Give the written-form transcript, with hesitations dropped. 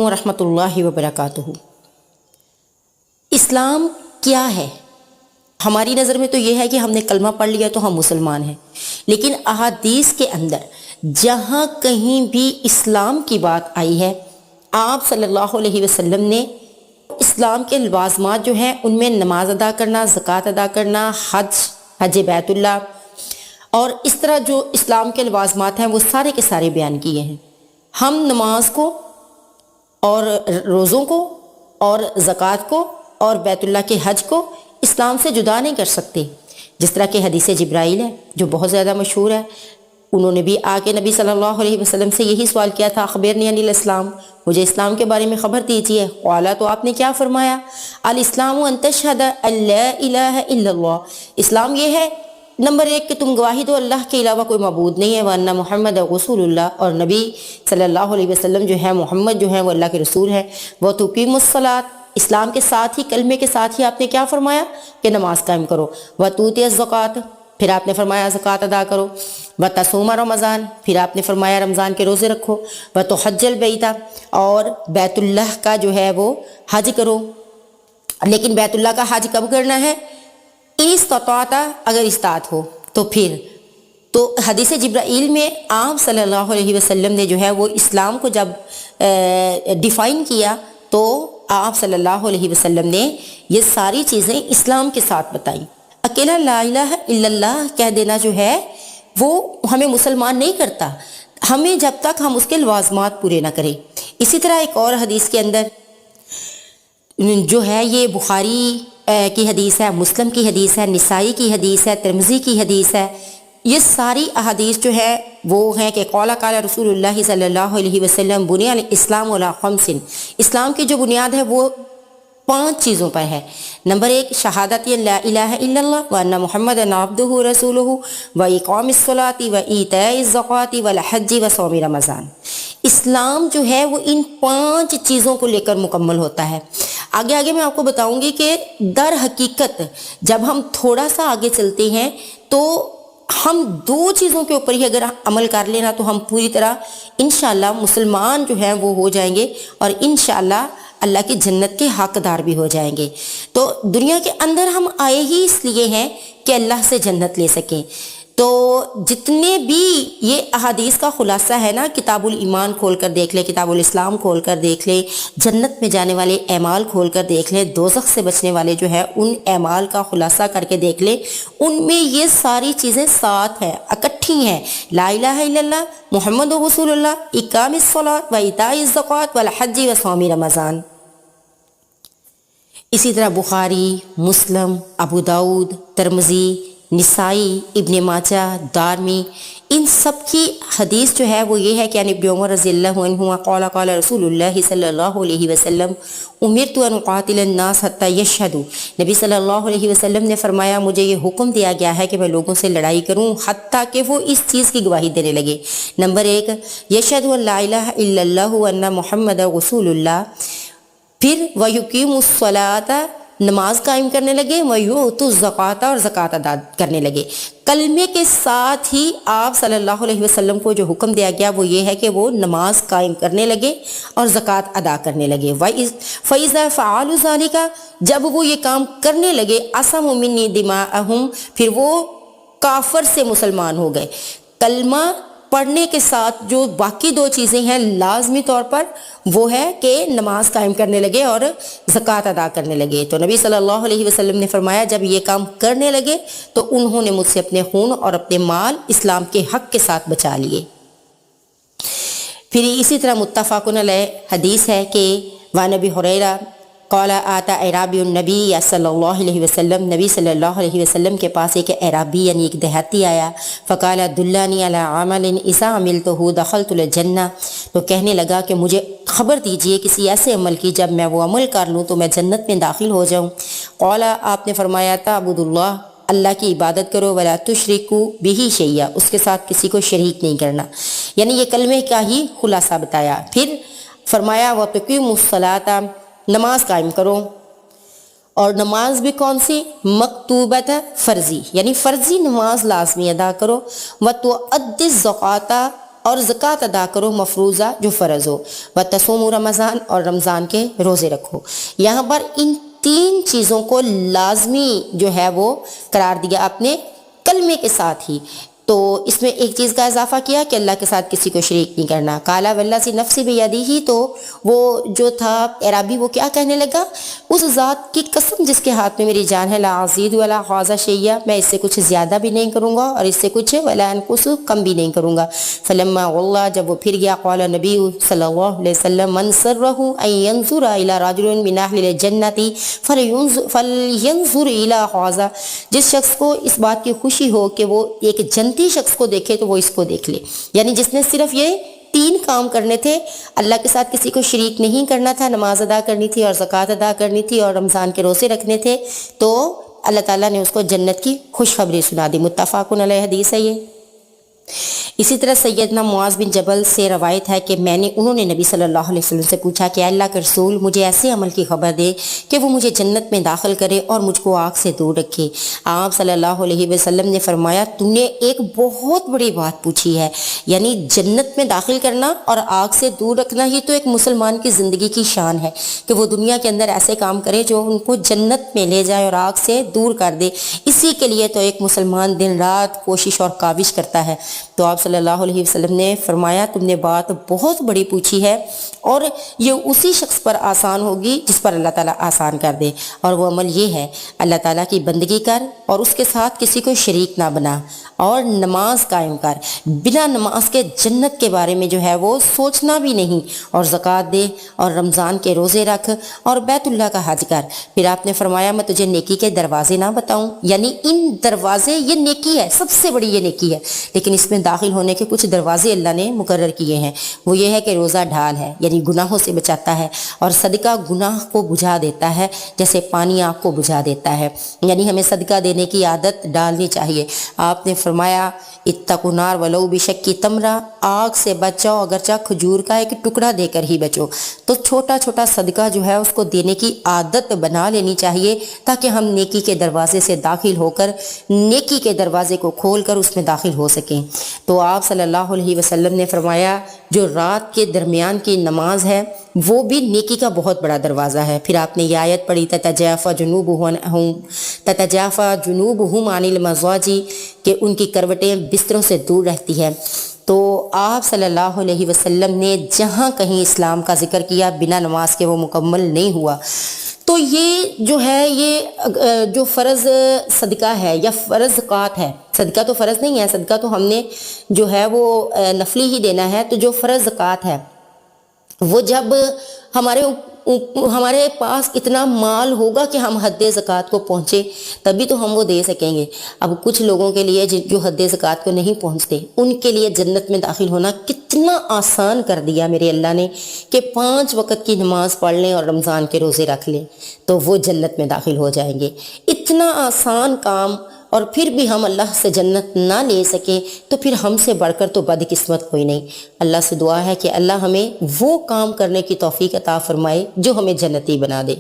ورحمۃ اللہ وبرکاتہ۔ اسلام کیا ہے؟ ہماری نظر میں تو یہ ہے کہ ہم نے کلمہ پڑھ لیا تو ہم مسلمان ہیں، لیکن احادیث کے اندر جہاں کہیں بھی اسلام کی بات آئی ہے، آپ صلی اللہ علیہ وسلم نے اسلام کے لوازمات جو ہیں ان میں نماز ادا کرنا، زکوٰۃ ادا کرنا، حج بیت اللہ اور اس طرح جو اسلام کے لوازمات ہیں وہ سارے کے سارے بیان کیے ہیں۔ ہم نماز کو اور روزوں کو اور زکوٰۃ کو اور بیت اللہ کے حج کو اسلام سے جدا نہیں کر سکتے، جس طرح کہ حدیث جبرائیل ہے جو بہت زیادہ مشہور ہے۔ انہوں نے بھی آ کے نبی صلی اللہ علیہ وسلم سے یہی سوال کیا تھا، اخبرنی عن الاسلام، مجھے اسلام کے بارے میں خبر دیجیے۔ قالا، تو آپ نے کیا فرمایا؟ الاسلام ان تشہد ان لا الہ الا اللہ، اسلام یہ ہے نمبر 1 کہ تم گواہی دو اللہ کے علاوہ کوئی معبود نہیں ہے، وَأَنَّ محمد رسول اللہ، اور نبی صلی اللہ علیہ وسلم جو ہے، محمد جو ہے وہ اللہ کے رسول ہے۔ وَتُقِیمُ الصَّلَاۃَ، اسلام کے ساتھ ہی، کلمے کے ساتھ ہی آپ نے کیا فرمایا کہ نماز قائم کرو۔ وَتُؤْتِیَ الزَّکَاۃَ، پھر آپ نے فرمایا زکوٰۃ ادا کرو۔ وَتَصُومَ رمضان، پھر آپ نے فرمایا رمضان کے روزے رکھو۔ وَتُحَجَّ الْبَیْتَ، اور بیت اللہ کا جو ہے وہ حج کرو۔ لیکن بیت اللہ کا حج کب کرنا ہے؟ استطاعت، اگر استطاعت ہو تو پھر تو حدیث جبرائیل میں آپ صلی اللہ علیہ وسلم نے جو ہے وہ اسلام کو جب ڈیفائن کیا تو آپ صلی اللہ علیہ وسلم نے یہ ساری چیزیں اسلام کے ساتھ بتائیں۔ اکیلا لا الہ الا اللہ کہہ دینا جو ہے وہ ہمیں مسلمان نہیں کرتا، ہمیں جب تک ہم اس کے لوازمات پورے نہ کریں۔ اسی طرح ایک اور حدیث کے اندر جو ہے، یہ بخاری کی حدیث ہے، مسلم کی حدیث ہے، نسائی کی حدیث ہے، ترمذی کی حدیث ہے، یہ ساری احادیث جو ہے وہ ہیں کہ قال قال رسول اللہ صلی اللہ علیہ وسلم بنی الاسلام علی خمس، اسلام کی جو بنیاد ہے وہ 5 چیزوں پر ہے۔ نمبر 1 شہادت لا الہ الا اللہ وان محمد عبدہ رسولہ واقام الصلاۃ وایتاء الزکوٰۃ والحج وصوم رمضان۔ اسلام جو ہے وہ ان 5 چیزوں کو لے کر مکمل ہوتا ہے۔ آگے میں آپ کو بتاؤں گی کہ در حقیقت جب ہم تھوڑا سا آگے چلتے ہیں تو ہم 2 چیزوں کے اوپر ہی اگر عمل کر لینا تو ہم پوری طرح انشاءاللہ مسلمان جو ہیں وہ ہو جائیں گے اور انشاءاللہ اللہ کی جنت کے حقدار بھی ہو جائیں گے۔ تو دنیا کے اندر ہم آئے ہی اس لیے ہیں کہ اللہ سے جنت لے سکیں۔ تو جتنے بھی یہ احادیث کا خلاصہ ہے نا، کتاب الایمان کھول کر دیکھ لیں، کتاب الاسلام کھول کر دیکھ لیں، جنت میں جانے والے اعمال کھول کر دیکھ لیں، دوزخ سے بچنے والے جو ہے ان اعمال کا خلاصہ کر کے دیکھ لیں، ان میں یہ ساری چیزیں ساتھ ہیں، اکٹھی ہیں۔ لا الہ الا اللہ، محمد رسول اللہ، اقام الصلاۃ وایتاء الزکوٰۃ والحج وصوم رمضان۔ اسی طرح بخاری، مسلم، ابو داؤد، ترمذی، نسائی، ابن ماجہ، دارمی، ان سب کی حدیث جو ہے وہ یہ ہے کہ ابن عمر رضی اللہ عنہ قال قال رسول اللہ صلی اللہ علیہ وسلم امرت ان اقاتل الناس حتی یشہدوا، نبی صلی اللہ علیہ وسلم نے فرمایا مجھے یہ حکم دیا گیا ہے کہ میں لوگوں سے لڑائی کروں حتیٰ کہ وہ اس چیز کی گواہی دینے لگے۔ نمبر 1 یشہدوا ان لا الہ الا اللہ وان محمد رسول اللہ، پھر وَيُقِيمُ الصَّلَاةَ، نماز قائم کرنے لگے، وَيُؤْتُوا الزَّكَاةَ، اور زکوٰۃ ادا کرنے لگے۔ کلمے کے ساتھ ہی آپ صلی اللہ علیہ وسلم کو جو حکم دیا گیا وہ یہ ہے کہ وہ نماز قائم کرنے لگے اور زکوٰۃ ادا کرنے لگے۔ فَإِذَا فَعَلُوا ذَلِكَ، جب وہ یہ کام کرنے لگے، عَصَمُوا مِنِّي دِمَاءَهُمْ، پھر وہ کافر سے مسلمان ہو گئے۔ کلمہ پڑھنے کے ساتھ جو باقی 2 چیزیں ہیں لازمی طور پر وہ ہے کہ نماز قائم کرنے لگے اور زکوٰۃ ادا کرنے لگے۔ تو نبی صلی اللہ علیہ وسلم نے فرمایا جب یہ کام کرنے لگے تو انہوں نے مجھ سے اپنے خون اور اپنے مال اسلام کے حق کے ساتھ بچا لیے۔ پھر اسی طرح متفق علیہ حدیث ہے کہ وعن ابی ہریرہ قال آتا اعرابی النبی صلی اللہ علیہ وسلم، نبی صلی اللہ علیہ وسلم کے پاس ایک اعرابی یعنی ایک دیہاتی آیا، فقال دلانی علی عمل اذا عملتہ دخلت الجنہ، تو کہنے لگا کہ مجھے خبر دیجئے کسی ایسے عمل کی جب میں وہ عمل کر لوں تو میں جنت میں داخل ہو جاؤں۔ قال، آپ نے فرمایا تعبد اللہ، اللہ کی عبادت کرو، ولا تشرکوا بہ شیئا، اس کے ساتھ کسی کو شریک نہیں کرنا، یعنی یہ کلمے کا ہی خلاصہ بتایا۔ پھر فرمایا وَتُقِیمُوا الصَّلَاةَ، نماز قائم کرو، اور نماز بھی کون سی؟ مکتوبت، فرضی، یعنی فرضی نماز لازمی ادا کرو۔ وَتُؤَدِّ الزَّکَاةَ، اور زکوٰۃ ادا کرو مفروضہ جو فرض ہو، و تصوموا رمضان اور رمضان کے روزے رکھو۔ یہاں پر ان 3 چیزوں کو لازمی جو ہے وہ قرار دیا آپ نے کلمے کے ساتھ ہی۔ تو اس میں ایک چیز کا اضافہ کیا کہ اللہ کے ساتھ کسی کو شریک نہیں کرنا۔ قالا والذی نفسی بیدہ، تو وہ جو تھا اعرابی وہ کیا کہنے لگا، اس ذات کی قسم جس کے ہاتھ میں میری جان ہے، لا ازید ولا احاذ شیئا، میں اس سے کچھ زیادہ بھی نہیں کروں گا اور اس سے کچھ ولا انقص کم بھی نہیں کروں گا۔ فلما غلا، جب وہ پھر گیا، قال نبی صلی اللہ علیہ وسلم من سرہ ان ينظر الى رجل من اہل الجنۃ فلینظر الى هذا، جس شخص کو اس بات کی خوشی ہو کہ وہ ایک جنتی شخص کو دیکھے تو وہ اس کو دیکھ لے۔ یعنی جس نے صرف یہ 3 کام کرنے تھے، اللہ کے ساتھ کسی کو شریک نہیں کرنا تھا، نماز ادا کرنی تھی اور زکوٰۃ ادا کرنی تھی اور رمضان کے روزے رکھنے تھے، تو اللہ تعالیٰ نے اس کو جنت کی خوشخبری سنا دی۔ متفق علیہ حدیث ہے یہ۔ اسی طرح سیدنا معاذ بن جبل سے روایت ہے کہ انہوں نے نبی صلی اللہ علیہ وسلم سے پوچھا کہ اللہ کے رسول مجھے ایسے عمل کی خبر دے کہ وہ مجھے جنت میں داخل کرے اور مجھ کو آگ سے دور رکھے۔ آپ صلی اللہ علیہ وسلم نے فرمایا تم نے ایک بہت بڑی بات پوچھی ہے، یعنی جنت میں داخل کرنا اور آگ سے دور رکھنا ہی تو ایک مسلمان کی زندگی کی شان ہے کہ وہ دنیا کے اندر ایسے کام کرے جو ان کو جنت میں لے جائے اور آگ سے دور کر دے۔ اسی کے لیے تو ایک مسلمان دن رات کوشش اور کاوش کرتا ہے۔ تو آپ صلی اللہ علیہ وسلم نے فرمایا تم نے بات بہت بڑی پوچھی ہے اور یہ اسی شخص پر آسان ہوگی جس پر اللہ تعالیٰ آسان کر دے، اور وہ عمل یہ ہے اللہ تعالیٰ کی بندگی کر اور اس کے ساتھ کسی کو شریک نہ بنا اور نماز قائم کر، بنا نماز کے جنت کے بارے میں جو ہے وہ سوچنا بھی نہیں، اور زکوٰۃ دے اور رمضان کے روزے رکھ اور بیت اللہ کا حج کر۔ پھر آپ نے فرمایا میں تجھے نیکی کے دروازے نہ بتاؤں، یعنی ان دروازے، یہ نیکی ہے، سب سے بڑی یہ نیکی ہے، لیکن اس میں داخل ہونے کے کچھ دروازے اللہ نے مقرر کیے ہیں۔ وہ یہ ہے کہ روزہ ڈھال ہے، یعنی گناہوں سے بچاتا ہے، اور صدقہ گناہ کو بجھا دیتا ہے جیسے پانی آگ کو بجھا دیتا ہے، یعنی ہمیں صدقہ دینے کی عادت ڈالنی چاہیے۔ آپ نے فرمایا اتقوا النار ولو بشق تمرہ، آگ سے بچ جاؤ اگرچہ کھجور کا ایک ٹکڑا دے کر ہی بچو۔ تو چھوٹا چھوٹا صدقہ جو ہے اس کو دینے کی عادت بنا لینی چاہیے تاکہ ہم نیکی کے دروازے سے داخل ہو کر نیکی کے دروازے کو کھول کر اس میں داخل ہو سکیں۔ تو آپ صلی اللہ علیہ وسلم نے فرمایا جو رات کے درمیان کی نماز ہے وہ بھی نیکی کا بہت بڑا دروازہ ہے۔ پھر آپ نے یہ آیت پڑھی تتجافى جنوبهم عن المضاجع، کہ ان کی کروٹیں بستروں سے دور رہتی ہیں۔ تو آپ صلی اللہ علیہ وسلم نے جہاں کہیں اسلام کا ذکر کیا بنا نماز کے وہ مکمل نہیں ہوا۔ تو یہ جو ہے یہ جو فرض صدقہ ہے یا فرض زکوٰۃ ہے، صدقہ تو فرض نہیں ہے، صدقہ تو ہم نے جو ہے وہ نفلی ہی دینا ہے، تو جو فرض زکوٰۃ ہے وہ جب ہمارے پاس اتنا مال ہوگا کہ ہم حد زکوٰۃ کو پہنچے تبھی تو ہم وہ دے سکیں گے۔ اب کچھ لوگوں کے لیے جو حد زکوٰۃ کو نہیں پہنچتے ان کے لیے جنت میں داخل ہونا کتنا آسان کر دیا میرے اللہ نے کہ 5 وقت کی نماز پڑھ لیں اور رمضان کے روزے رکھ لیں تو وہ جنت میں داخل ہو جائیں گے۔ اتنا آسان کام، اور پھر بھی ہم اللہ سے جنت نہ لے سکیں تو پھر ہم سے بڑھ کر تو بد قسمت کوئی نہیں۔ اللہ سے دعا ہے کہ اللہ ہمیں وہ کام کرنے کی توفیق عطا فرمائے جو ہمیں جنتی بنا دے۔